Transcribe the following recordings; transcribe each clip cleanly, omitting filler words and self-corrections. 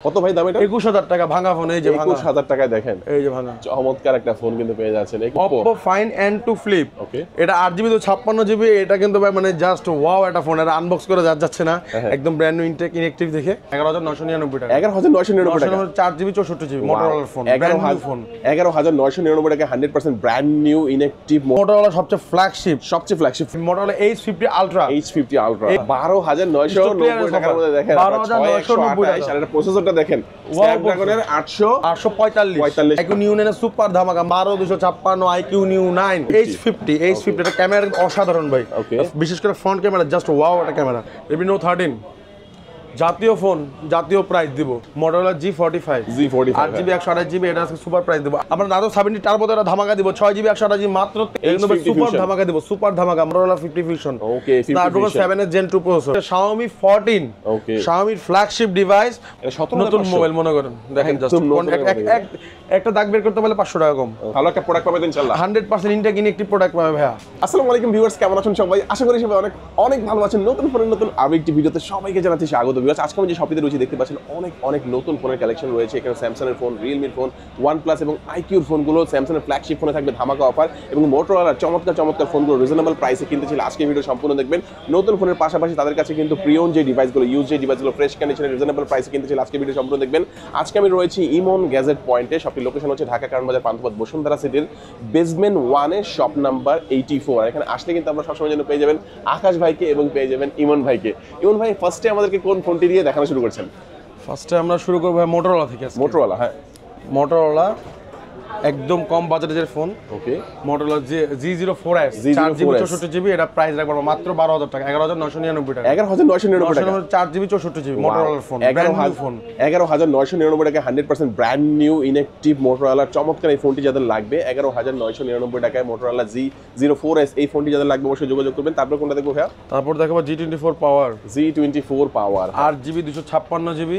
কত ভাই দাম এটা? 21000 টাকা ভাঙা ফোন। এই যে ভাঙা 21000 টাকায় দেখেন, এই যে ভাঙা চমৎকার একটা ফোন কিন্তু পেয়ে যাচ্ছেন। Oppo Find N2 Flip। ওকে, এটা 8GB তো 56GB। এটা কিন্তু ভাই মানে জাস্ট ওয়াও একটা ফোন। এটা আনবক্স করে যাচ্ছে না, একদম ব্র্যান্ড নিউ ইনটেক দেখে 11999 টাকা। 11999 টাকা, 4GB 64GB Motorola phone, brand new phone. 11999 টাকা 100% ব্র্যান্ড নিউ ইনঅ্যাক্টিভ মোটরোলা সবচেয়ে flagship Motorola H50 Ultra। H50 Ultra 12990 টাকার মধ্যে দেখেন 12990 টাকা। আর এটা প্রসেসরটা দেখেন স্ন্যাপড্রাগনের 845 IQ Neo 9 সুপার ধামাকা 12256 IQ Neo 9 H50 এটা ক্যামেরা অসাধারণ ভাই। বিশেষ করে ফ্রন্ট ক্যামেরা জাস্ট ওয়াও একটা ক্যামেরা। Redmi Note 13 জাতীয় ফোন, জাতীয় প্রাইস দিব। Motorola G45 8GB 128GB এটা আজকে সুপার প্রাইস দিব। আমরা নারো 70 টার্বো দ্বারা ধামাকা দিব 6GB 128GB মাত্র একদম সুপার ধামাকা দিব, সুপার ধামাকা। Motorola 50 Fusion ওকে, 50 Snapdragon 7 এর Gen 2 প্রসেসর। Xiaomi 14 ওকে, Xiaomi ফ্ল্যাগশিপ ডিভাইস, নতুন মোবাইল মনে করেন। দেখেন জাস্ট একটা দাগ বের করতে পারলে 500 টাকা কম। ভালো একটা প্রোডাক্ট পাবেন ইনশাআল্লাহ। 100% ইনটেক ইনএক্টিভ প্রোডাক্ট পাবে ভাইয়া। আসসালামু আলাইকুম ভিউয়ার্স, কেমন আছেন সবাই? আশা করি সবাই অনেক অনেক ভালো আছেন। নতুন ফোনের নতুন আরো একটি ভিডিওতে সবাইকে জানাচ্ছি স্বাগত। ভিউয়ার্স, আজকে আমি যে শপিতে রয়েছে দেখতে পাচ্ছেন অনেক নতুন ফোনের কালেকশন রয়েছে। এখানে স্যামসাং এর ফোন, রিয়েলমির ফোন, OnePlus এবং IQ-র ফোনগুলো, স্যামসাং এর ফ্ল্যাগশিপ ফোনে থাকবে ধামাকা অফার এবং Motorola চমৎকার ফোনগুলো রিজনেবল প্রাইসে কিনতে চাইলে আজকে ভিডিও সম্পূর্ণ দেখবেন। নতুন ফোনের পাশাপাশি তাদের কাছে কিন্তু প্রিয়ন যে ডিভাইসগুলো, ইউজ যে ডিভাইসগুলো ফ্রেশ কন্ডিশনে রিজনেবল প্রাইসে কিনতে চাইলে আজকে ভিডিও সম্পূর্ণ দেখবেন। আজকে আমি রয়েছি ইমন গ্যাজেট পয়েন্টে। শপটির লোকেশন হচ্ছে ঢাকা কারণ বাজার পান্থপথ বসুন্ধরা সিটির বেসমেন্ট 1 এ শপ নাম্বার 84। এখানে আসলে কিন্তু আমরা সবসময় যেন পেয়ে যাবেন আকাশ ভাইকে এবং পেয়ে যাবেন ইমন ভাইকে। ইমন ভাই, ফার্স্টে আমাদেরকে কোন ফোনটি দিয়ে দেখানো শুরু করছেন? ফার্স্টে আমরা শুরু করব Motorola থেকে। Motorola, হ্যাঁ, Motorola একদম কম বাজেটের ফোন। ওকে, Motorola G04s 4GB 64GB এটা প্রাইস রাখবো মাত্র 12000 টাকা, 11999 টাকা। 11999 টাকা 4GB 64GB Motorola phone, brand new phone. 11999 টাকা 100% ব্র্যান্ড নিউ ইনঅ্যাক্টিভ Motorola চমৎকার এই ফোনটি যাদের লাগবে 11999 টাকায় Motorola G04s এই ফোনটি যাদের লাগবে অবশ্যই যোগাযোগ করবেন। তারপর কোনটা দেখবো ভাইয়া? তারপর দেখাবো G24 পাওয়ার। G24 পাওয়ার 8GB 256GB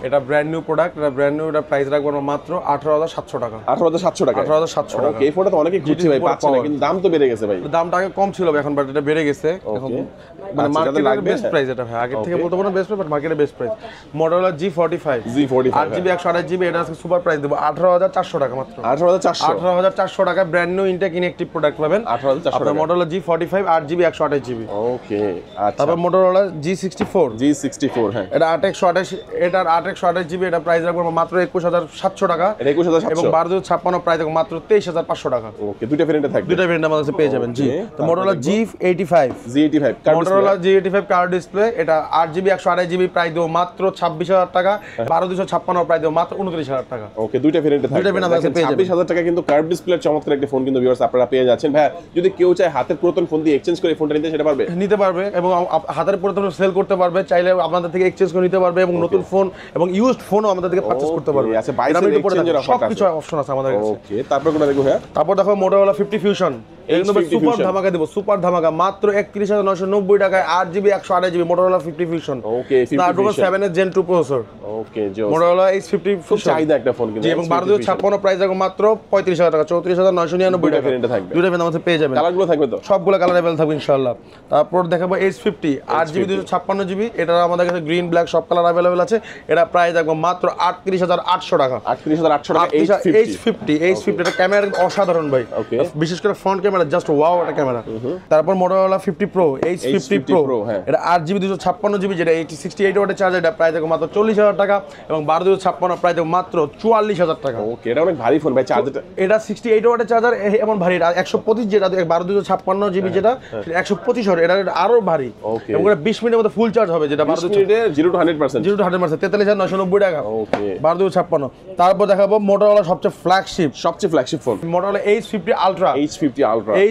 এটা ব্র্যান্ড নিউ প্রোডাক্ট। এটা ব্র্যান্ড নিউ, এটা প্রাইস রাখবো মাত্র 18700 টাকা। 18700 টাকা। 18700 টাকা। ওকে, এই ফোনটা তো অনেকে খুঁজছে ভাই, পাচ্ছে না, কিন্তু দাম তো বেড়ে গেছে ভাই। দামটা আগে কম ছিল এখন বাট এটা বেড়ে গেছে এখন। মানে মার্কেটে লাগবে বেস্ট প্রাইস এটা ভাই। আগে থেকে বলতে পারবো বেস্ট প্রাইস, বাট মার্কেটে best price. Motorola G45 8GB 128GB এটা আজকে সুপার প্রাইস দেব 18400 টাকা মাত্র। 18400 টাকা brand new intact inactive product পাবেন 18400 আপনার Motorola G45 8GB 128GB। ওকে, আচ্ছা। তারপর Motorola G64 হ্যাঁ, এটা 8128, এটার 8128GB এটা প্রাইস রাখবো মাত্র 21700 টাকা। এটা 21700 এবং 12256 প্রাইস রাখবো মাত্র 23500 টাকা। ওকে, দুটো ভেরিয়েন্টে থাকবে, দুটো ভেরিয়েন্ট আমাদের কাছে পেয়ে যাবেন। জি, তো Motorola G85 Motorola G85 card display এটা 8GB 128GB প্রাইস দেব মাত্র 26000 টাকা, 12256 প্রাইস দেব মাত্র 29000 টাকা। ওকে, দুইটা ভেরিয়েন্টে থাকবে। 26000 টাকা কিন্তু কার্ভ ডিসপ্লের চমৎকার একটা ফোন কিন্তু ভিউয়ার্স আপনারা পেয়ে যাচ্ছেন। ভাই, যদি কেউ চায় হাতের পুরাতন ফোন দিয়ে এক্সচেঞ্জ করে ফোনটা নিতে পারবে এবং হাতের পুরাতন সেল করতে পারবে, চাইলে আপনাদের থেকে এক্সচেঞ্জ করে নিতে পারবে এবং নতুন ফোন এবং ইউজড ফোনও আমাদের থেকে পারচেজ করতে পারবে। আচ্ছা, বাইরের এক্সচেঞ্জের অফার আছে, সবকিছু অপশন আছে আমাদের কাছে। ওকে, তারপর কোনটা দেখো ভাই? তারপর দেখো Motorola 50 Fusion সুপার ধামাকা দেব, সুপার ধামাকা মাত্র 31990 টাকায় 8GB 128GB Motorola 50 Fusion। ওকে, Snapdragon 7 এর Gen 2 প্রসেসর। ওকে, জোস। Motorola H50 Fusion চাহিদা একটা ফোন কিন্তু এবং 12256 প্রাইস রাখবো মাত্র 35000 টাকা, 34999 টাকা। দুটো ভেরিয়েন্ট আমাদের পেয়ে যাবেন। কালারগুলো থাকবে তো? সবগুলো কালার अवेलेबल থাকবে ইনশাআল্লাহ। তারপর দেখাবো H50 8GB 256GB এটা আমাদের কাছে গ্রিন ব্ল্যাক সব কালার अवेलेबल আছে। এটা প্রাইস রাখবো মাত্র 38800 টাকা। 38800 টাকা H50 এটা ক্যামেরা অসাধারণ ভাই। বিশেষ করে ফ্রন্ট ক্যামেরা জাস্ট ওয়াও একটা ক্যামেরা। তারপর Motorola 50 Pro H50 Pro এটা 8GB 256GB যেটা 68 ওয়াটের চার্জার, এটা প্রাইস রাখবো মাত্র 40000 টাকা এবং 12256 প্রাইস রাখবো মাত্র 44000 টাকা। ওকে, এটা অনেক ভারী ফোন ভাই, চার্জারটা এটা 68 ওয়াটের চার্জার এমন ভারী। 125 যেটা 12256GB যেটা 125 ওয়াট, এটা আরো ভারী এবং এটা 20 মিনিটের মধ্যে ফুল চার্জ হবে, যেটা 20 মিনিটে 0 to 100% 43990 টাকা। ওকে, 12256। তারপর দেখাবো Motorola সবচেয়ে flagship phone Motorola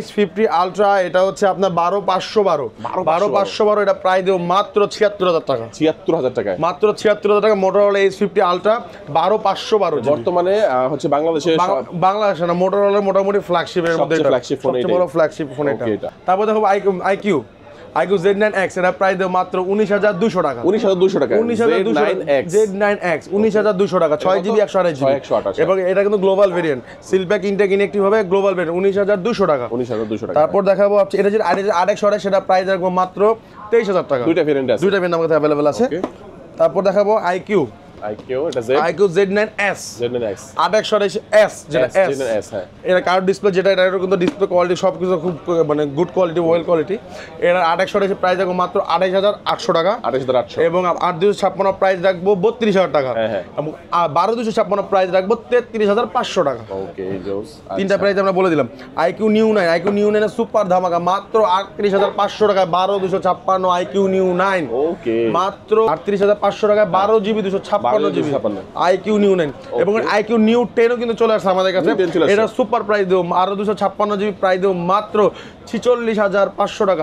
H50 Ultra এটা হচ্ছে আপনার 12512 এটা প্রাইস দেব মাত্র 76000 টাকা। 76000 টাকা মাত্র 76000 টাকা Motorola H50 Ultra 12512 বর্তমানে হচ্ছে বাংলাদেশে না Motorola মোটামুটি ফ্ল্যাগশিপের মধ্যে সবচেয়ে বড় ফ্ল্যাগশিপ ফোন এটা। তারপর দেখো IQ Z9X এটা প্রাইস দেব মাত্র 19200 টাকা। 19200 টাকা Z9X 19200 টাকা 6GB 128GB এবং এটা কিন্তু global variant, seal pack intact inactive হবে, গ্লোবাল ভেরিয়েন্ট 19200 টাকা। তারপর দেখাবো এটা যে RX সেটা প্রাইস রাখবো মাত্র 23000 টাকা। দুইটা ভেরিয়েন্ট আমাদের কাছে अवेलेबल আছে। তারপর দেখাবো IQ আইকিউ এটা আইকিউ Z9s Z9X 8128s যেটা S Z9S হ্যাঁ এটা কার্ভ ডিসপ্লে যেটা এটা কিন্তু ডিসপ্লে কোয়ালিটি সবকিছু খুব মানে গুড কোয়ালিটি ওয়েল কোয়ালিটি। এর 8128 প্রাইস রাখবো মাত্র 28800 টাকা 28800 এবং 8256 প্রাইস রাখবো 32000 টাকা এবং 12256 প্রাইস রাখবো 33500 টাকা। ওকে জোস তিনটা প্রাইস আমরা বলে দিলাম। আইকিউ নিউ 9 আইকিউ নিউ 9 এর সুপার ধামাকা মাত্র 38500 টাকায় 12256 আইকিউ নিউ 9 ওকে মাত্র 38500 টাকায় 12 জিবি 256 জিবি আইকিউ নিউ 9 এবং আইকিউ নিউ 10 ও কিন্তু চলে আসছে আমাদের কাছে। এটা সুপার প্রাইস দেব আরো 256 জিবি প্রাইস দেব মাত্র 46500 টাকা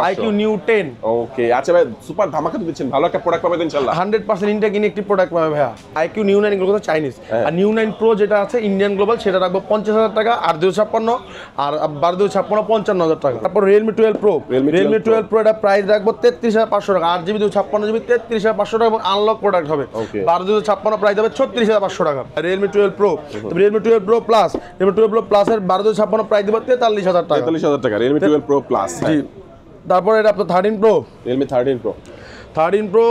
আইকিউ নিউ 10। ওকে আচ্ছা ভাই সুপার ধামাকা দিচ্ছেন, ভালো একটা প্রোডাক্ট পাবেন ইনশাআল্লাহ 100% ইন্ডিয়া কিনে একটি প্রোডাক্ট পাবে ভাইয়া। আইকিউ নিউ 9 এগুলো তো চাইনিজ আর নিউ 9 প্রো যেটা আছে ইন্ডিয়ান গ্লোবাল সেটা রাখবো 50000 টাকা আর 256 আর 12256 55000 টাকা। তারপর Realme 12 Pro Realme 12 Pro এটা প্রাইস রাখবো 33500 টাকা 8 জিবি 256 জিবি 33500 টাকা এবং আনলক প্রোডাক্ট হবে 12256 প্রাইস হবে 36500 টাকা। Realme 12 Pro Realme 12 Pro Plus Realme 12 Pro Plus এর 12256 প্রাইস দিব 43000 টাকা 43000 টাকা Realme 12 Pro Plus জি। তারপর এটা আপনার 13 Pro Realme 13 Pro 13 Pro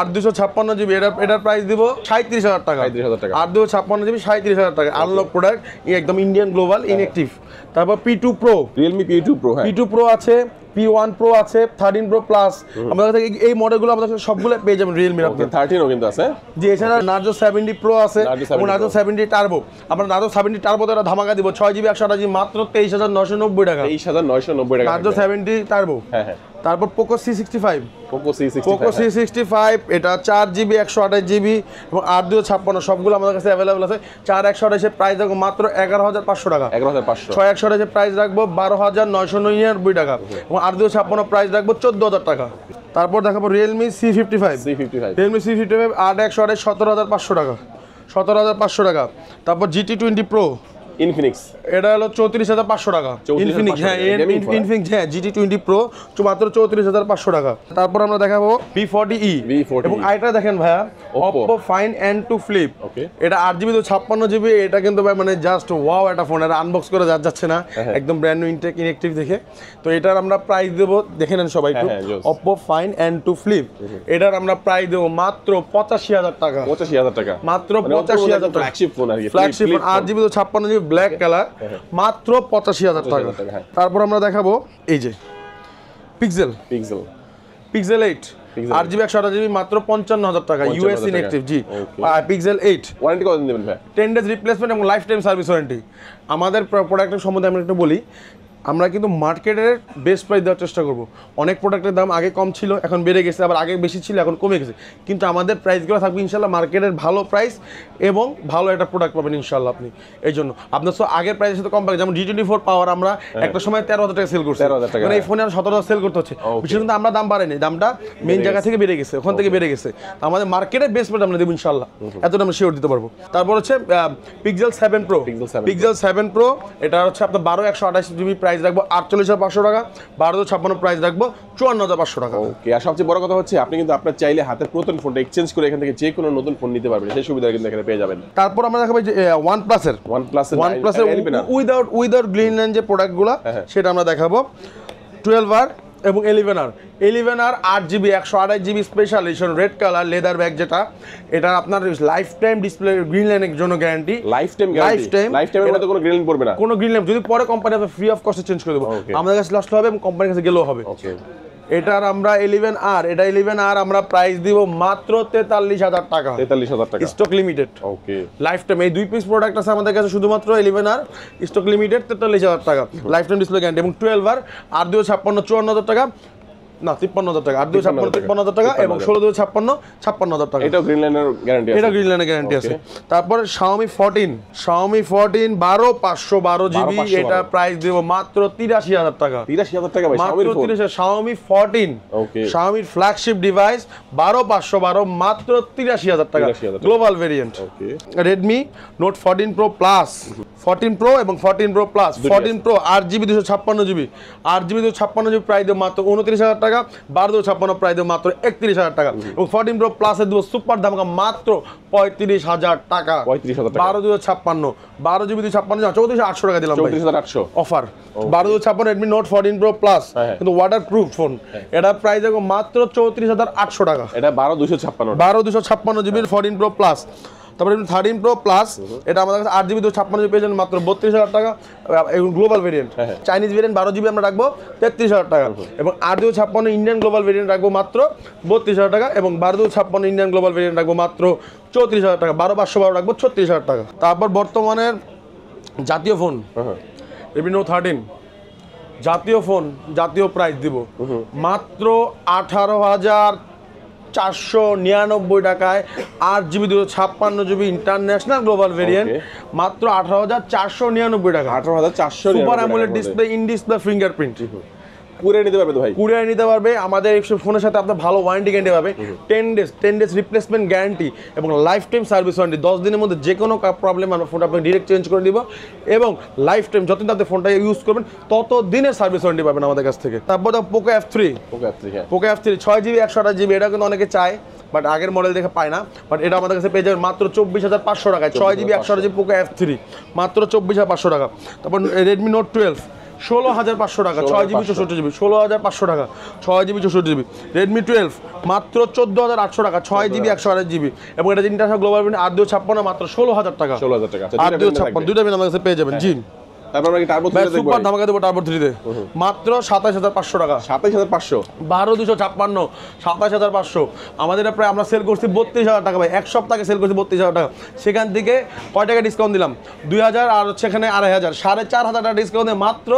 8256 GB এটার প্রাইস দিব 37000 টাকা 37000 টাকা 8256 জিবি 37000 টাকা আনলক প্রোডাক্ট একদম ইন্ডিয়ান গ্লোবাল ইনঅ্যাক্টিভ। তারপর P2 Pro Realme P2 Pro হ্যাঁ P2 Pro আছে P1 Pro আছে 13 Pro Plus আমাদের কাছে এই মডেলগুলো আমাদের কাছে সবগুলো পেয়ে যাবেন Realme এর। 13 ও কিন্তু আছে জি। এছাড়া Narzo 70 Pro আছে এবং Narzo 70 Turbo আমরা Narzo 70 Turbo তে ধামাকা দিব 6 জিবি 128 জিবি মাত্র 23990 টাকা 23990 টাকা Narzo 70 Turbo। হ্যাঁ হ্যাঁ তারপর Poco C65 Poco C65 এটা 4 জিবি 128 জিবি এবং 8256 সবগুলো আমাদের কাছে অ্যাভেলেবল আছে। 4128 এর প্রাইস রাখবো মাত্র 11500 টাকা 11500 6128 এর প্রাইস রাখবো 12999 টাকা এবং 8256 প্রাইস রাখবো 14000 টাকা। তারপর দেখাবো Realme C55 Realme C55 8128 17500 টাকা 17500 টাকা। তারপর GT20 Pro Infinix এটা হলো 34500 টাকা Infinix হ্যাঁ Infinix হ্যাঁ GT20 Pro মাত্র 34500 টাকা। তারপর আমরা দেখাবো V40e এবং আইটা দেখেন ভাইয়া Oppo Find N2 Flip এটা 8GB 256GB এটা কিন্তু ভাই মানে জাস্ট ওয়াও একটা ফোন। এটা আনবক্স করে যাচ্ছে না একদম ব্র্যান্ড নিউ ইনটেক ইনঅ্যাক্টিভ দেখে। তো এটার আমরা প্রাইস দেব দেখে নেন সবাই একটু Oppo Find N2 Flip এটার আমরা প্রাইস দেব মাত্র 85000 টাকা 85000 টাকা মাত্র 85000 টাকা ফ্ল্যাগশিপ ফোন আর কি flagship 8GB 256GB black colour মাত্র 85000 টাকা। তারপর আমরা দেখাবো এই যে Pixel 8 8GB 128GB মাত্র 55000 টাকা ইউএস ইনঅ্যাক্টিভ জি Pixel 8 ওয়ারেন্টি কতদিন দেবেন ভাই? 10 ডেজ রিপ্লেসমেন্ট এবং লাইফ টাইম সার্ভিস ওয়ারেন্টি। আমাদের প্রোডাক্টের সম্বন্ধে আমি একটু বলি আমরা কিন্তু মার্কেটের বেস্ট প্রাইস দেওয়ার চেষ্টা করব। অনেক প্রোডাক্টের দাম আগে কম ছিল এখন বেড়ে গেছে আবার আগে বেশি ছিল এখন কমে গেছে কিন্তু আমাদের প্রাইসগুলো থাকবে ইনশাল্লাহ মার্কেটের ভালো প্রাইস এবং ভালো একটা প্রোডাক্ট পাবেন ইনশাল্লাহ আপনি। এই জন্য আপনার তো আগের প্রাইসের সাথে কম পাবে যেমন D24 পাওয়ার আমরা একটা সময় 13000 টাকা সেল করছি মানে এই ফোনে আর 17000 সেল করতে হচ্ছে বিশেষ কিন্তু আমরা দাম বাড়াইনি দামটা মেইন জায়গা থেকে বেড়ে গেছে ওখান থেকে বেড়ে গেছে আমাদের মার্কেটের বেস্ট প্রাইস আমরা দেবো ইনশাল্লাহ এতটা আমরা শিওর দিতে পারবো। তারপর হচ্ছে Pixel 7 Pro এটা হচ্ছে আপনার 128GB প্রাইস রাখবো 48500 টাকা 12256 প্রাইস রাখবো 54500 টাকা। ওকে আর সবচেয়ে বড় কথা হচ্ছে আপনি কিন্তু আপনার চাইলে হাতের পুরাতন ফোনটা এক্সচেঞ্জ করে এখান থেকে যে কোনো নতুন ফোন নিতে পারবেন সেই সুবিধা কিন্তু এখানে পেয়ে যাবেন। তারপর আমরা দেখাবো যে OnePlus এর উইদাউট গ্রিন লাইন যে প্রোডাক্টগুলো সেটা আমরা দেখাবো 12R এবং 11R 8GB 128GB special edition red colour leather bag যেটা এটা আপনার লাইফ টাইম ডিসপ্লে গ্রিন লাইনের জন্য গ্যারান্টি লাইফ টাইম এর মধ্যে কোনো গ্রিন লাইন পড়বে না কোনো গ্রিন লাইন যদি পরে কোম্পানি আপনার ফ্রি অফ কস্টে চেঞ্জ করে দেবো আমাদের কাছে লস্ট হবে এবং কোম্পানির কাছে গেলেও হবে। এটার আমরা 11R আমরা প্রাইস দিব মাত্র 43000 টাকা স্টক লিমিটেড লাইফ টাইম এই দুই পিস প্রোডাক্ট আছে আমাদের কাছে শুধুমাত্র 11R স্টক লিমিটেড 43000 টাকা লাইফ টাইম ডিসপ্লে গ্যারান্টি এবং 12R 8256 54000 টাকা না 53000 টাকা 8256 53000 টাকা এবং 1656 56000 টাকা এটাও গ্রিন লাইনের গ্যারান্টি আছে। তারপরে Xiaomi 14 12512GB এটা প্রাইস দেব মাত্র 83000 টাকা 83000 টাকা ভাই Xiaomi 14 Xiaomi ফ্ল্যাগশিপ ডিভাইস 12512 মাত্র 83000 টাকা global variant. Redmi Note 14 Pro Plus 14 Pro এবং 14 Pro Plus 14 Pro 8GB 256GB 8GB 256GB price দেব মাত্র 29000 টাকা টাকা, 1256 প্রাইস দেবো মাত্র 31,000 টাকা। এবং 14 প্রো প্লাসে দেবো সুপার ধামাকা মাত্র 35,000 টাকা। 35,000 টাকা। 12,256 12 জিবি 256 34,800 টাকা দিলাম 34,800 offer. 12,256 Redmi note 14 pro plus কিন্তু ওয়াটার প্রুফ ফোন, এটা প্রাইস দেখো মাত্র 34,800 টাকা। এটা 12,256 12,256 জিবি 14 প্রো প্লাস। তারপরে 13 প্রো প্লাস, এটা আমাদের কাছে 8 জিবি 256 জিবি পেয়েছেন মাত্র 32,000 টাকা। এবং global variant, Chinese variant 12 GB আমরা রাখবো 33,000 টাকা। এবং 8,256 ইন্ডিয়ান গ্লোবাল ভেরিয়েন্ট রাখবো মাত্র 32,000 টাকা। এবং 12,256 ইন্ডিয়ান গ্লোবাল ভেরিয়েন্ট রাখবো মাত্র 34,000 টাকা। 12,512 রাখবো 36,000 টাকা। তারপর বর্তমানের জাতীয় ফোন রেডমি নোট 13 জাতীয় ফোন, জাতীয় প্রাইস দিব মাত্র 18,499 টাকায়। 8 GB 256 GB international global variant মাত্র 18,499 টাকা। 18,400 super AMOLED display, in display fingerprint. Courier নিতে পারবে তো ভাই? কুরিয়ার নিতে পারবে। আমাদের এই ফোনের সাথে আপনার ভালো ওয়ারেন্টি গ্যারান্টি পাবে, 10 ডেজ রিপ্লেসমেন্ট গ্যারান্টি এবং লাইফ টাইম সার্ভিস ওয়ারেন্টি। 10 দিনের মধ্যে যে কোনো প্রবলেম আমরা ফোনটা আপনি ডিরেক্ট চেঞ্জ করে দিব এবং লাইফ টাইম যতদিন আপনি ফোনটা ইউজ করবেন তত দিনের সার্ভিস ওয়ারেন্টি পাবেন আমাদের কাছ থেকে। তারপর Poco F3 Poco F3 6 GB 128 GB, এটা কিন্তু অনেকে চায় বাট আগের মডেল দেখে পায় না, বাট এটা আমাদের কাছে পেয়ে যাবেন মাত্র 24,500 টাকায়। 6 জিবি 128 জিবি পোকো F3 মাত্র 24,500 টাকা। তারপর রেডমি নোট 12 16,500 টাকা, 6 জিবি 64 জিবি 16,500 টাকা, 6 জিবি 64 জিবি। রেডমি 12 মাত্র 14,800 টাকা, 6 জিবি 128 জিবি। এবং এটা ইন্টারন্যাশনাল গ্লোবাল ভেরিয়েন্ট 8,256 মাত্র 16,000 টাকা। 16,000 টাকা। 8,256 দুইটা পেন আমাদের কাছে পেয়ে যাবেন। জি তারপর আমরা কি টার্বো 3 দেখব? সুপার ধামাকা দেবো টার্বো 3 তে মাত্র 27,500 টাকা। 27,500 12,256 27,500। আমাদের প্রায় আমরা সেল করছি 32,000 টাকা ভাই, এক সপ্তাহে সেল করছি 32,000 টাকা। সেখান থেকে কয় টাকা ডিসকাউন্ট দিলাম? 2,000 আর হচ্ছে এখানে 2,500, 4,500 টাকা ডিসকাউন্ট দিয়ে মাত্র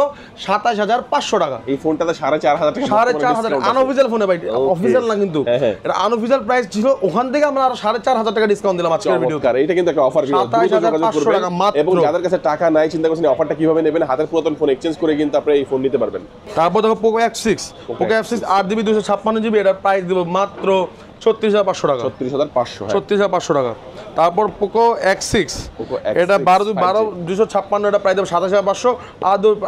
27,500 টাকা। এই ফোনটাতে 4,500 টাকা 4,500 আনঅফিশিয়াল ফোনে ভাই, অফিশিয়াল না কিন্তু এটা আনঅফিশিয়াল প্রাইস ছিল। ওখান থেকে আমরা আরো 4,500 টাকা ডিসকাউন্ট দিলাম আজকের ভিডিওতে। এটা কিন্তু একটা অফার ভিডিও, 27,500 টাকা মাত্র। এবং যাদের কাছে টাকা নাই চিন্তা করছেন অফারটা কিভাবে নেবেন, হাতের পুরাতন ফোন এক্সচেঞ্জ করে কিন্তু আপনি এই ফোন নিতে পারবেন। তারপর দেখো পোকো F6 8 জিবি 256 জিবি, এটার প্রাইস দিব মাত্র 36,500 টাকা। 36,500 36,500 টাকা। তারপর পোকো X6 এটা 12,256 এটা প্রাইস দেবো 27,500,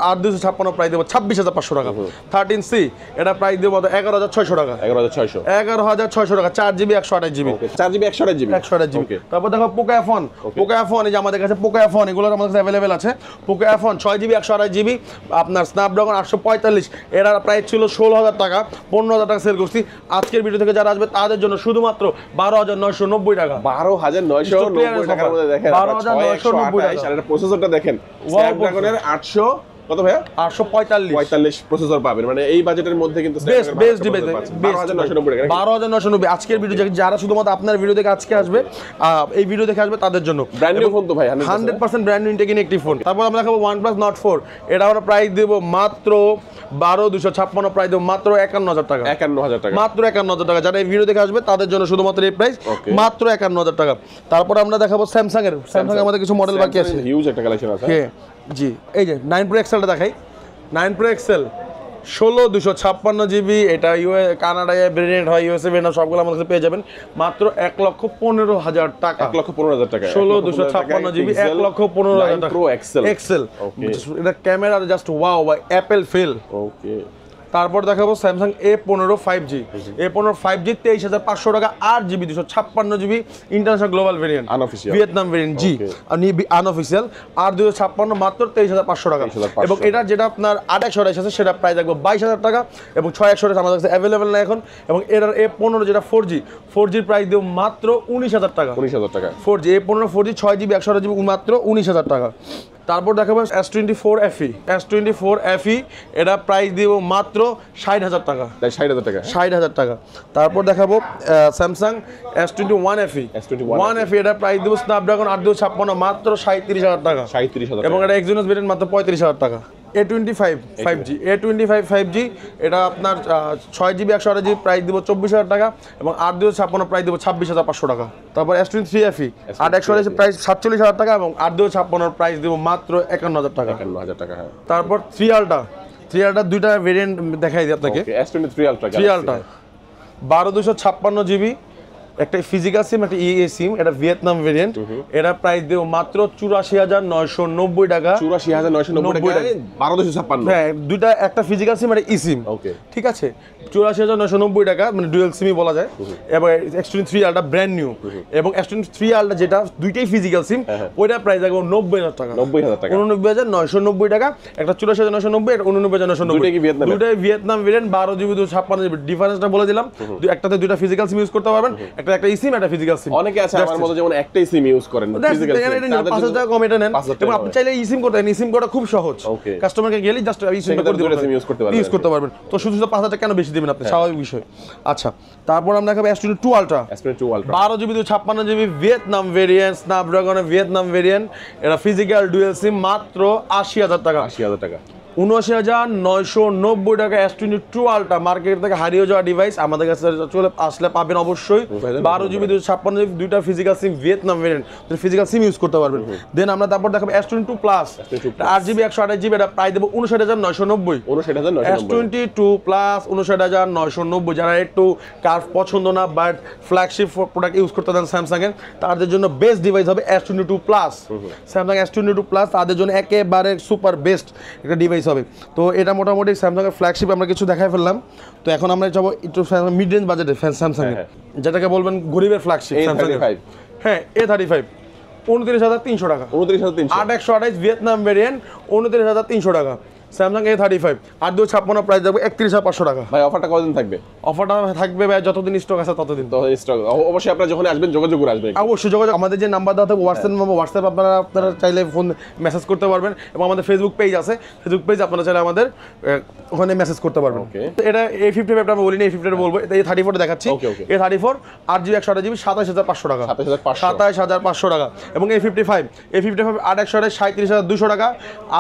আর 256 প্রাইস দেবো 26,500 টাকা। 13C এটা প্রাইস দেবো 11,600 টাকা। 11,600 টাকা। 4 GB 128 GB 4 GB 128 GB 128 GB. তারপর দেখো পোকো F1 পোকো F1 এই যে আমাদের কাছে পোকো F1 এগুলো আমাদের কাছে অ্যাভেলেবেল আছে। পোকো F1 6 জিবি 128 জিবি আপনার স্ন্যাপড্রাগন 845, এটার প্রাইস ছিল 16,000 টাকা, 15,000 টাকা সেল করছি। আজকের ভিডিও থেকে যারা আসবে তাদের জন্য শুধুমাত্র 12,990 টাকা। 12,990 টাকার মধ্যে দেখেন 12,990 টাকা। আর এটা প্রসেসরটা দেখেন স্ন্যাপড্রাগনের 800 কত ভাইয়া 845 প্রসেসর পাবেন, মানে এই বাজেটের মধ্যে কিন্তু বেস্ট ডিভাইস 12,990 টাকা। 12,990 আজকের ভিডিও যারা শুধুমাত্র আপনার ভিডিও দেখে আজকে আসবে, এই ভিডিও দেখে আসবে তাদের জন্য ব্র্যান্ড নিউ ফোন তো ভাই 100% ব্র্যান্ড নিউ টেকিং একটি ফোন। তারপর আমরা দেখাবো OnePlus Nord 4, এটা আমরা প্রাইস দেব মাত্র 12,256, প্রাইস দেব মাত্র 51,000 টাকা। 51,000 টাকা মাত্র 51,000 টাকা। যারা এই ভিডিও দেখে আসবে তাদের জন্য শুধুমাত্র এই প্রাইস মাত্র 51,000 টাকা। তারপর আমরা দেখাবো স্যামসাং এর আমাদের কিছু মডেল বাকি আছে, হিউজ একটা কালেকশন আছে। হ্যাঁ জি, এই যে 9 Pro XL টা দেখাই। 9 Pro XL 16,256 জিবি, এটা কানাডায় ভেরিয়েন্ট হয়, ইউএসএ ভেরিয়েন্ট সবগুলো আমাদের কাছে পেয়ে যাবেন মাত্র 1,15,000 টাকা। 1,15,000 টাকা 16,256 জিবি 1,15,000 টাকা। Pro XL এটা ক্যামেরা জাস্ট ওয়াও ভাই, অ্যাপেল ফেল। ওকে। তারপর দেখাবো Samsung A15 5G। A15 5G 23,500 টাকা, 8 GB 256 GB international global variant, unofficial Vietnam variant জি, আনঅফিশিয়াল। আর 256 মাত্র 23,500 টাকা। এবং এটা যেটা আপনার 8/128 আছে সেটা প্রাইস রাখবো 22,000 টাকা এবং 6/128 আমাদের কাছে অ্যাভেলেবেল না এখন। এবং এটার A15 যেটা 4Gর প্রাইস দেবো মাত্র 19,000 টাকা। 19,000 টাকা 4G A15 4G 6 GB 128 GB মাত্র 19,000 টাকা। তারপর দেখাবো S24 FE। S24 FE এটা প্রাইস দিব মাত্র 60,000 টাকা। 60,000 টাকা 60,000 টাকা। তারপর দেখাবো Samsung S21 FE। S21 FE এটা প্রাইস দিব স্ন্যাপড্রাগন 8,256 মাত্র 37,000 টাকা। 37,000 এবং এটা এক্সিনোস ভেরিয়েন্ট মাত্র 35,000 টাকা। A25 5G A25 5G এটা আপনার 6 জিবি 128 জিবি প্রাইস দিব 24,000 টাকা এবং 8,256 প্রাইস দিব 26,500 টাকা। তারপর S23 FE 8/128 প্রাইস 47,000 টাকা এবং 8,256 প্রাইস দিব মাত্র 51,000 টাকা। 51,000 টাকা হ্যাঁ। তারপর 3 Ultra দুইটা ভেরিয়েন্ট দেখাই দিই আপনাকে। S23 Ultra 3 Ultra 12,256 জিবি একটা ফিজিক্যাল সিম, একটা ইএ সিম, এটা ভিয়েতনাম ভেরিয়েন্ট। এটা প্রাইস দেব মাত্র 84,990 টাকা। 84,990 টাকা 12256। হ্যাঁ, দুইটা, একটা ফিজিক্যাল সিম, একটা ই সিম। ওকে, ঠিক আছে, 84,990 টাকা, মানে ডুয়াল সিমই বলা যায়। এবং S23 আলট্রা ব্র্যান্ড নিউ, এবং S23 আলট্রা যেটা দুইটাই ফিজিক্যাল সিম, ওইটা প্রাইস লাগবে 90,000 টাকা। 90,000 টাকা, 89,990 টাকা। একটা 84,990, এটা 89,990। দুইটাই কি ভিয়েতনাম? দুইটাই ভিয়েতনাম ভেরিয়েন্ট, 12 জিবি 256 জিবি। ডিফারেন্সটা বলে দিলাম, একটাতে দুইটা ফিজিক্যাল সিম ইউজ করতে পারবেন, একটা ই সিম, একটা ফিজিক্যাল সিম। অনেকে আছে আমার মতো যেমন একটাই সিম ইউজ করেন ফিজিক্যাল সিম, তাদের 5,000 টাকা কম এটা নেন। এবং আপনি চাইলে ই সিম করতে পারেন, ই সিম করা খুব সহজ। কাস্টমারকে গেলেই জাস্ট ই সিম করে দিবেন, ইউজ করতে পারবেন। তো শুধু 5,000 টাকা কেন বেশি দিবেন আপনি, স্বাভাবিক বিষয়। আচ্ছা, তারপর আমরা দেখাবো S22 ultra. 12 GB 256 GB Vietnam variant, স্ন্যাপড্রাগনের ভিয়েতনাম ভেরিয়েন্ট। এটা ফিজিক্যাল ডুয়াল সিম, মাত্র 80,000 টাকা। 80,000 টাকা, 79,990 টাকা। S22 আলট্রা মার্কেট থেকে হারিয়ে যাওয়া ডিভাইস, আমাদের কাছে চলে আসলে পাবেন অবশ্যই। 12 জিবি 256 জিবি, দুইটা ফিজিক্যাল সিম, Vietnam variant, physical SIM use করতে পারবেন। দেন আমরা তারপর দেখাবো S22 প্লাস, 8 জিবি 128 জিবি। এটা প্রাইস দেবো 59,990। S22 plus 59,990। যারা একটু কার্ভ পছন্দ না বাট ফ্ল্যাগশিপ প্রোডাক্ট ইউজ করতে দেন স্যামসাং এর, তাদের জন্য বেস্ট ডিভাইস হবে S22 plus. Samsung S22 plus তাদের জন্য একেবারে সুপার বেস্ট একটা ডিভাইস হবে। তো এটা মোটামুটি স্যামসাং এর ফ্ল্যাগশিপ আমরা কিছু দেখাই ফেললাম। তো এখন আমরা যাবো একটু মিড রেঞ্জ বাজেটে স্যামসাং এর, যেটাকে বলবেন গরিবের ফ্ল্যাগশিপ স্যামসাং এর। হ্যাঁ, A35 29,300 টাকা। 29,300, 8/128 ভিয়েতনাম ভেরিয়েন্ট, 29,300 টাকা। স্যামসাং A35 8/256 প্রাইস যাবে 31,500 টাকা। ভাই অফারটা কতদিন থাকবে? অফারটা থাকবে ভাই যতদিন স্টক আছে ততদিন। তো স্টক অবশ্যই আপনারা যখন আসবেন যোগাযোগ করে আসবেন। অবশ্যই যোগাযোগ, আমাদের যে নাম্বার দেওয়া থাকবে হোয়াটসঅ্যাপ নাম্বার, হোয়াটসঅ্যাপ আপনারা চাইলে ফোন মেসেজ করতে পারবেন, এবং আমাদের ফেসবুক পেজ আছে, ফেসবুক পেজ আপনারা চাইলে আমাদের ওখানে মেসেজ করতে পারবেন। এটা A55 আমরা বলিনি, A55 বলবো। এটা A34 দেখাচ্ছি। A34 8GB 128GB 27,500 টাকা। 27,500 টাকা। এবং A55 8/128 37,200 টাকা।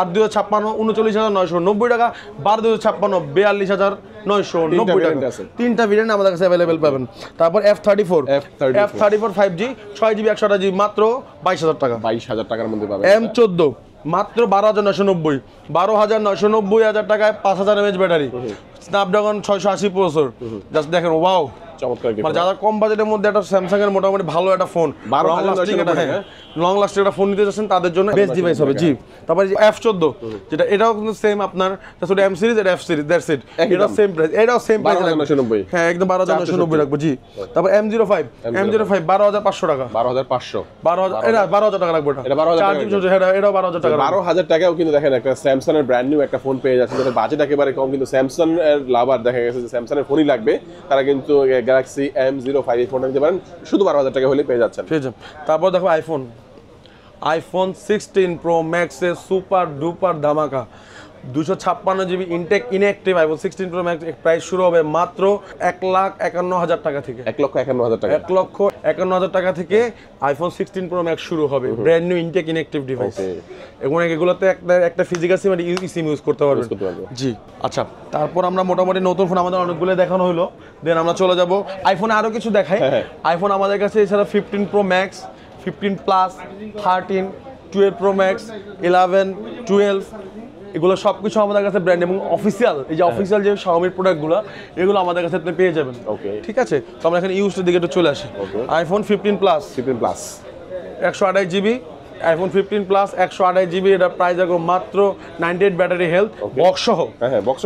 8/256 39,990 টাকা। 12/256 42,990 টাকা। তিনটা ভেরিয়েন্ট আমাদের কাছে অ্যাভেলেবেল পাবেন। তারপর F34 5G 6GB 128GB মাত্র 22,000 টাকা। 22,000 টাকার মধ্যে পাবেন। M14 মাত্র 12,990, 12,990 টাকায় 5,000 mAh battery, Snapdragon 680 processor. Just দেখেন, ওয়াও, চমৎকার। মানে যারা কম বাজেটের মধ্যে একটা স্যামসাং এর মোটামুটি ভালো একটা ফোন, লং লাস্টিং একটা ফোন নিতে চাচ্ছেন, তাদের জন্য বেস্ট ডিভাইস হবে। জি, তারপরে F14 যেটা, এটাও কিন্তু সেম আপনার M সিরিজ, এটা F সিরিজ, দ্যাটস ইট। এটাও সেম প্রাইস, এটাও সেম প্রাইস 12,990। হ্যাঁ, একদম 12,990 রাখবো। জি, তারপর M05 12,500 টাকা। 12,500, এটা 12,000 টাকা রাখবো। এটা 12,000 টাকা, এটাও 12,000 টাকা। 12,000 টাকাও কিন্তু দেখেন একটা স্যামসাং এর ব্র্যান্ড নিউ একটা ফোন পেয়ে যাচ্ছে, যাদের বাজেট একেবারে কম, কিন্তু স্যামসাং এর লাভার দেখা গেছে যে স্যামসাং এর ফোনই লাগবে, তারা কিন্তু গ্যালাক্সি M05 এই ফোনটা নিতে পারেন, শুধু 12,000 টাকা হলে পেয়ে যাচ্ছেন। তারপর দেখো আইফোন 16 প্রো ম্যাক্স এর সুপার ডুপার ধামাকা, 256GB intact inactive iPhone 16 pro max price শুরু হবে মাত্র 1,51,000 টাকা থেকে। 1,51,000 টাকা। 1,51,000 টাকা থেকে আইফোন 16 প্রো ম্যাক্স শুরু হবে, brand new intact inactive device. এবং এগুলোতে একটা ফিজিক্যাল সিম আর সিম ইউজ করতে পারবেন। জি, আচ্ছা, তারপর আমরা মোটামুটি নতুন ফোন আমাদের অনেকগুলো দেখানো হলো। দেন আমরা চলে যাব আইফোনে আরো কিছু দেখাই। আইফোন আমাদের কাছে এছাড়া 15 pro max, 15 plus, 13, 12 pro max, 11, 12, এগুলো সবকিছু আমাদের কাছে ব্র্যান্ড এবং অফিসিয়াল। এই যে অফিসিয়াল যে শাওমির প্রোডাক্টগুলো, এগুলো আমাদের কাছে আপনি পেয়ে যাবেন। ঠিক আছে, তো আমরা এখানে ইউজের দিকে একটু চলে আসি। IPhone 15 plus 128GB, iPhone 15 plus 128GB, এটা প্রাইস রাখবো মাত্র 98 ব্যাটারি হেলথ বক্স সহ।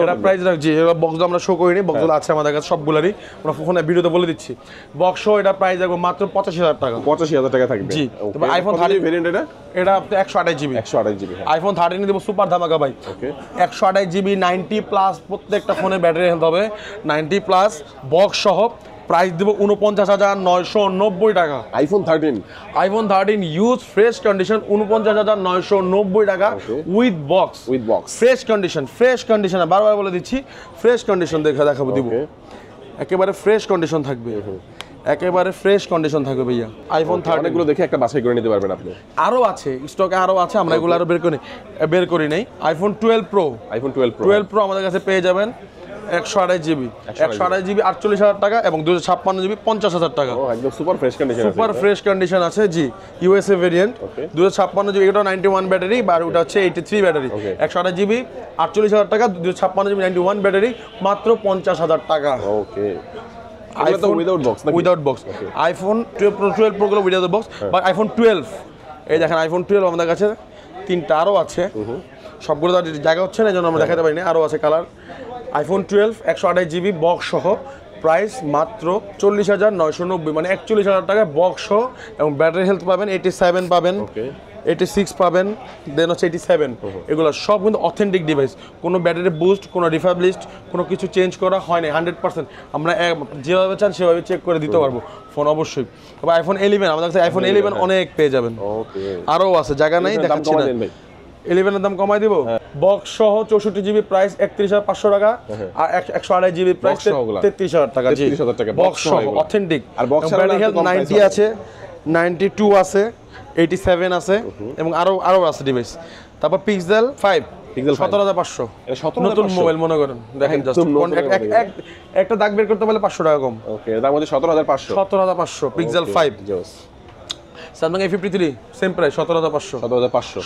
এটা প্রাইস রাখছি, বক্স আমরা শো করিনি, বক্সগুলো আছে আমাদের কাছে সবগুলারই, আমরা ফোনে ভিডিওতে বলে দিচ্ছি। বক্স সহ এটা প্রাইস রাখবো মাত্র 85,000 টাকা। 85,000 টাকা থাকবে। জি, তবে আইফোন 13 ভেরিয়েন্ট এটা 128GB। আইফোন 13 দেবো সুপার ধামাকা ভাই। 128GB 90 প্লাস, প্রত্যেকটা ফোনের ব্যাটারি হেলথ হবে 90 প্লাস, বক্স সহ। প্রাইস দেবো 49,990 টাকা। আইফোন 13 ইউজ ফ্রেশ কন্ডিশন 49,990 টাকা উইথ বক্স। ফ্রেশ কন্ডিশন বারবার বলে দিচ্ছি, ফ্রেশ কন্ডিশন দেখাবো দিব, একেবারে ফ্রেশ কন্ডিশন থাকবে, একেবারে ফ্রেশ কন্ডিশন থাকবে ভাইয়া। আইফোন 13 গুলো দেখে একটা বাছাই করে নিতে পারবেন আপনি। আরো আছে স্টকে, আরো আছে, আমরা এগুলো আরো বের করি নাই। আইফোন 12 প্রো আমাদের কাছে পেয়ে যাবেন 128GB 48,000 টাকা, এবং 256GB 50,000 টাকা। একদম সুপার ফ্রেশ কন্ডিশন আছে। জি, ইউএসএ ভেরিয়েন্ট, 256GB, এটা 91 ব্যাটারি, আর ওটা হচ্ছে 83 ব্যাটারি। 128GB 48,000 টাকা, 256GB 91 ব্যাটারি, মাত্র 50,000 টাকা। আইফোন উইদাউট বক্স নাকি? Without box. আইফোন 12 প্রো গুলো উইদাউট বক্স, বাট আইফোন 12 এই দেখেন আইফোন 12 আমাদের কাছে তিনটা আরো আছে, সবগুলো তো জায়গা হচ্ছে না, এই জন্য আমরা দেখাতে পারিনি, আরো আছে কালার। আইফোন 12 128 জিবি বক্স সহ, প্রাইস মাত্র 40,990, মানে 41,000 টাকায় বক্স সহ, এবং ব্যাটারি হেলথ পাবেন 87 পাবেন, 86 পাবেন, দেন হচ্ছে 87। এগুলো সব কিন্তু অথেন্টিক ডিভাইস, কোনো ব্যাটারি বুস্ট, কোনো রিফাবলিশড, কোনো কিছু চেঞ্জ করা হয় না, 100%। আমরা যেভাবে চান সেভাবে চেক করে দিতে পারবো ফোন অবশ্যই। তবে আইফোন 11 আমাদের কাছে আইফোন 11 অনেক পেয়ে যাবেন, আরও আছে, জায়গা নেই দেখাচ্ছি না। 11 এর দাম কমাই দিব, বক্স সহ 64 জিবি প্রাইস 31,500 টাকা, আর 128 জিবি প্রাইস 33,000 টাকা। জি, বক্স সহ অথেন্টিক। আর বক্স ব্যাটারি হেলথ 90 আছে, 92 আছে, 87 আছে, এবং আরো আছে ডিভাইস। তারপর পিক্সেল 5 17,500, নতুন মোবাইল মনে করেন, দেখেন জাস্ট একটা দাগ বের করতে পারলে 500 টাকা কম। ওকে, এর দাম হচ্ছে 17,500 pixel 5। Samsung A53 same price 17,500। 17,500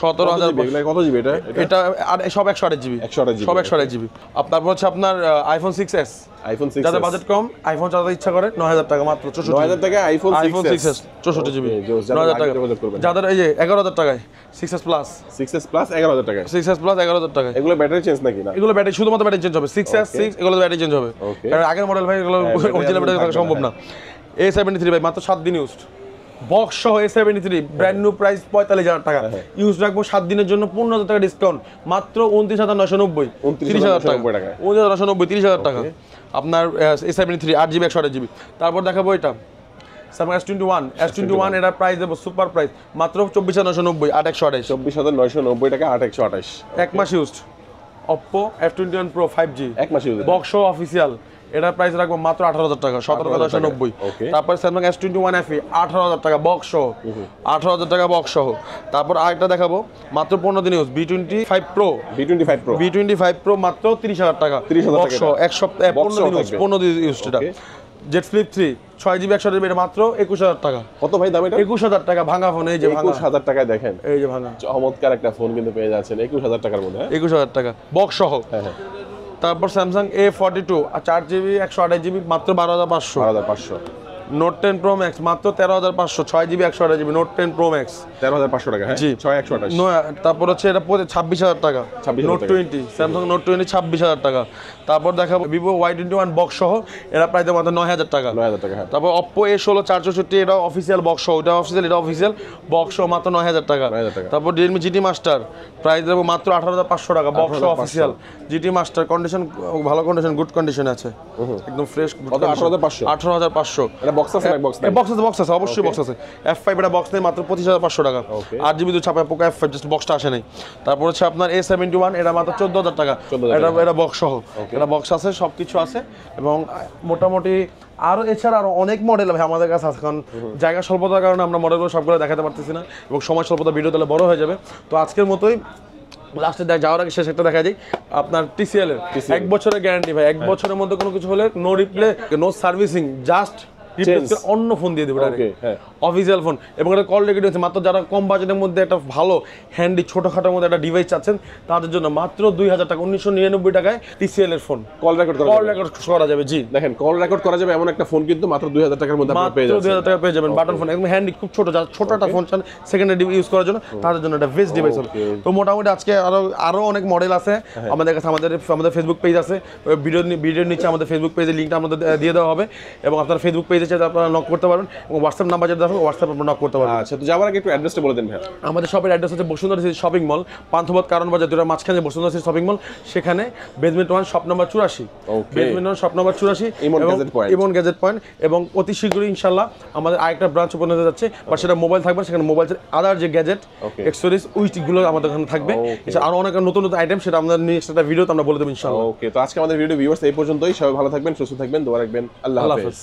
কত জিবি এটা? এটা আর সব 128 জিবি, সব 128 জিবি। তারপর হচ্ছে আপনার আইফোন 6s, যাদের বাজেট কম, আইফোন চালাতে ইচ্ছা করে 9,000 টাকা মাত্র, 9,000 টাকা আইফোন 6s 64 জিবি 9,000 টাকা। যাদের এই যে 11,000 টাকায় 6s প্লাস 11,000 টাকা, 6s প্লাস 11,000 টাকা। এগুলো ব্যাটারি চেঞ্জ নাকি? না, এগুলো ব্যাটারি শুধুমাত্র ব্যাটারি চেঞ্জ হবে, 6s 6 এগুলো ব্যাটারি চেঞ্জ হবে, কারণ আগের মডেল ভাই এগুলো অরিজিনাল ব্যাটারি থাকা সম্ভব না। A73 ভাই মাত্র 7 দিন ইউজড, বক্স সহ A73 ব্র্যান্ড নিউ প্রাইস 45,000 টাকা, ইউজ রাখবো 7 দিনের জন্য 15,000 টাকা ডিসকাউন্ট, মাত্র 29,990, 30,000 টাকা, 29,990, 30,000 টাকা আপনার A73 8GB 128 জিবি। তারপর দেখাবো এটা Samsung S21 এটার প্রাইস দেবো সুপার প্রাইস মাত্র 24,990, 8,128, 24,990 টাকা, 8,128, এক মাস used. Oppo F21 Pro 5G এক মাস ইউজ, বক্স সহ অফিসিয়াল, এটার প্রাইস রাখবো মাত্র 18,000 টাকা, 17,990। তারপর Samsung S21 FE 18,000 টাকা বক্স সহ, 18,000 টাকা বক্স সহ। তারপর আরেকটা দেখাবো মাত্র 15 দিন ইউজ, B25 Pro মাত্র 30,000 টাকা, বক্স সহ, এক সপ্তাহ 15 দিন ইউজ। এটা Z Flip 3 6GB 128GB মাত্র 21,000 টাকা। কত ভাই দাম এটা? 21,000 টাকা ভাঙা ফোন, এই যে 21,000 টাকায় দেখেন, এই যে ভাঙা চমৎকার একটা ফোন কিন্তু পেয়ে যাচ্ছেন 21,000 টাকার মধ্যে, 21,000 টাকা বক্স সহ। তারপর Samsung A42 4GB 128GB মাত্র 12,500। Note 10 Pro Max মাত্র 13,500, 6GB 128GB Note 10 Pro Max 13,500 টাকা, হ্যাঁ জি 6,128। তারপর হচ্ছে এটা 26,000 টাকা, Note 20 Samsung Note 20 26,000 টাকা। তারপর দেখাবো Vivo Y21 বক্স সহ, এটা প্রাইস মাত্র 9,000 টাকা, 9,000 টাকা। তারপর Oppo A16 464 এটা অফিসিয়াল বক্স সহ, এটা অফিসিয়াল, এটা অফিসিয়াল বক্স সহ মাত্র 9,000 টাকা। তারপর Realme GT Master প্রাইস দেবো মাত্র 18,500 টাকা, বক্স সহ অফিসিয়াল GT Master, কন্ডিশন ভালো, কন্ডিশন গুড কন্ডিশন আছে, একদম ফ্রেশ। 18,500 এটা বক্স আছে না? বক্স আছে অবশ্যই, বক্স আছে। F5 এটা বক্স নেই, মাত্র 25,500 টাকা, 8GB 256 পোকো F5 জাস্ট বক্সটা আসে নাই। তারপর হচ্ছে আপনার A71 এটা মাত্র 14,000 টাকা, এটা বক্স সহ, এটা বক্স আছে, সবকিছু আছে। এবং মোটামুটি আরো এছাড়া আরো অনেক মডেল ভাই আমাদের কাছে আছে, কারণ জায়গা স্বল্পতার কারণে আমরা মডেলগুলো সবগুলো দেখাতে পারতেছি না, এবং সময় স্বল্পতা, ভিডিও তাহলে বড় হয়ে যাবে। তো আজকের মতোই লাস্টে যাওয়ার আগে শেষ একটা দেখা যায় আপনার TCL এর 1 বছরের গ্যারান্টি ভাই, 1 বছরের মধ্যে কোনো কিছু হলে no replay, no servicing, just অন্য ফোন দিয়ে দেবে, অফিসিয়াল ফোন। এবং এটা কল রেকর্ড হচ্ছে মাত্র যারা কম বাজেটের মধ্যে একটা ভালো হ্যান্ডি ছোটখাটোর মধ্যে একটা ডিভাইস চাচ্ছেন, তাদের জন্য মাত্র 2,000 টাকা, 1999 টাকায় TCL এর ফোন কল রেকর্ড করা যাবে। জি দেখেন, কল রেকর্ড করা যাবে এমন একটা ফন কিন্তু মাত্র 2,000 টাকার মধ্যে আপনি পেয়ে যাবেন, 2,000 টাকা পেয়ে যাবেন। বাটন ফোন একদম হ্যান্ডি, খুব ছোট, যারা ছোট একটা ফোন চান সেকেন্ডারি ইউজ করার জন্য, তাদের জন্য এটা বেস্ট ডিভাইস হবে। তো মোটামুটি আজকে আরো অনেক মডেল আছে আমাদের কাছে, আমাদের ফেসবুক পেজ আছে, ভিডিওর নিচে আমাদের ফেসবুক পেজের লিঙ্কটা আমাদের দিয়ে দেওয়া হবে, এবং আপনার ফেসবুক পেজে চাইলে আপনারা নক করতে পারেন, এবং হোয়াটসঅ্যাপ নাম্বার যেটা দেখো হোয়াটসঅ্যাপ আপনারা নক করতে পারেন। আচ্ছা, তো যাওয়ার আগে একটু অ্যাড্রেসটা বলে দেন ভাই। আমাদের শপের অ্যাড্রেস হচ্ছে Bashundhara city shopping mall, Panthapath কারণ বাজার দুটার মাঝখানে বসুন্ধরা সিটি শপিং মল, সেখানে basement 1 shop number 84, basement 1 shop number 84 ইমন গ্যাজেট পয়েন্ট। এবং অতি শীঘ্রই ইনশাআল্লাহ আমাদের আরেকটা ব্রাঞ্চ ওপেন হতে যাচ্ছে, বা সেটা মোবাইল থাকবে, সেখানে মোবাইলের আদার যে গ্যাজেট অ্যাকসেসরিজ উইচগুলো আমাদের এখানে থাকবে, এছাড়া আরো অনেক নতুন নতুন আইটেম, সেটা আমাদের নেক্সট একটা ভিডিওতে আমরা বলে দেব ইনশাআল্লাহ। ওকে, তো আজকে আমাদের ভিডিও ভিউয়ার্স এই পর্যন্তই। সবাই ভালো থাকবেন, সুস্থ থাকবেন, দোয়া রাখবেন। আল্লাহ হাফেজ।